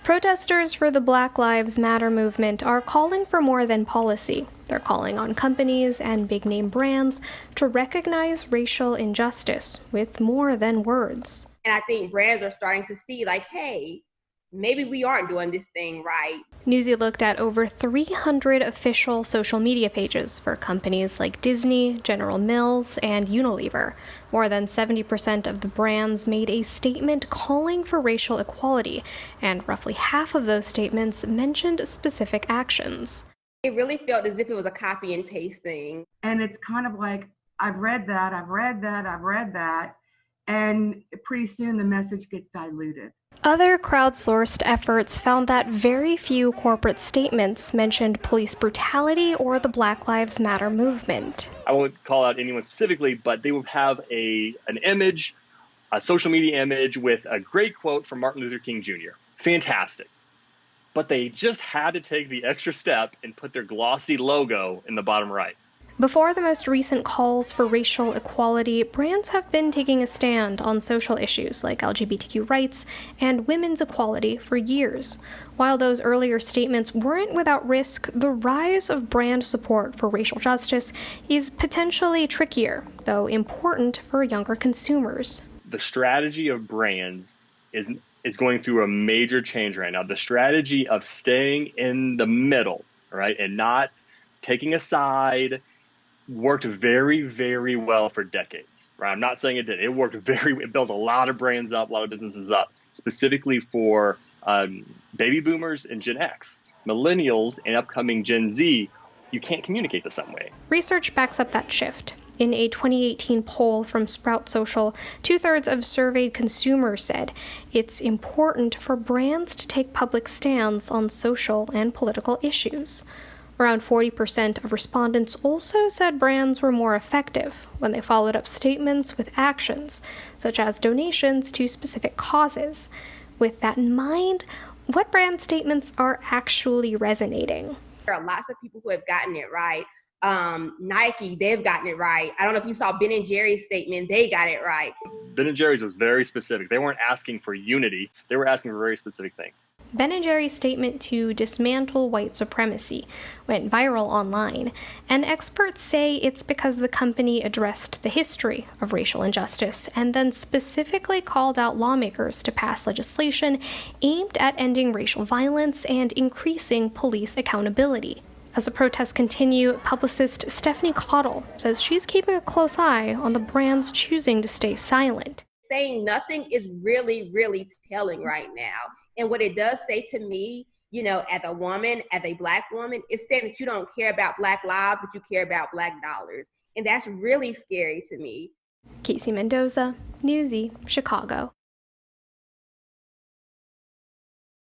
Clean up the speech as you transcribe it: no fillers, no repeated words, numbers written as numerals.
Protesters for the Black Lives Matter movement are calling for more than policy. They're calling on companies and big-name brands to recognize racial injustice with more than words. And I think brands are starting to see, like, hey, maybe we aren't doing this thing right. Newsy looked at over 300 official social media pages for companies like Disney, General Mills, and Unilever. More than 70% of the brands made a statement calling for racial equality, and roughly half of those statements mentioned specific actions. It really felt as if it was a copy and paste thing. And it's kind of like, I've read that, and pretty soon the message gets diluted. Other crowdsourced efforts found that very few corporate statements mentioned police brutality or the Black Lives Matter movement. I won't call out anyone specifically, but they would have an image, a social media image with a great quote from Martin Luther King Jr. Fantastic. But they just had to take the extra step and put their glossy logo in the bottom right. Before the most recent calls for racial equality, brands have been taking a stand on social issues like LGBTQ rights and women's equality for years. While those earlier statements weren't without risk, the rise of brand support for racial justice is potentially trickier, though important for younger consumers. The strategy of brands is going through a major change right now. The strategy of staying in the middle, right, and not taking a side worked very, very well for decades, right? I'm not saying it did. It built a lot of brands up, a lot of businesses up, specifically for baby boomers and Gen X. Millennials and upcoming Gen Z, you can't communicate the same way. Research backs up that shift. In a 2018 poll from Sprout Social, 2/3 of surveyed consumers said it's important for brands to take public stands on social and political issues. Around 40% of respondents also said brands were more effective when they followed up statements with actions, such as donations to specific causes. With that in mind, what brand statements are actually resonating? There are lots of people who have gotten it right. Nike, they've gotten it right. I don't know if you saw Ben & Jerry's statement, they got it right. Ben & Jerry's was very specific. They weren't asking for unity. They were asking for very specific things. Ben & Jerry's statement to dismantle white supremacy went viral online, and experts say it's because the company addressed the history of racial injustice and then specifically called out lawmakers to pass legislation aimed at ending racial violence and increasing police accountability. As the protests continue, publicist Stephanie Cottle says she's keeping a close eye on the brands choosing to stay silent. Saying nothing is really, really telling right now. And what it does say to me, as a woman, as a Black woman, it's saying that you don't care about Black lives, but you care about Black dollars. And that's really scary to me. Casey Mendoza, Newsy, Chicago.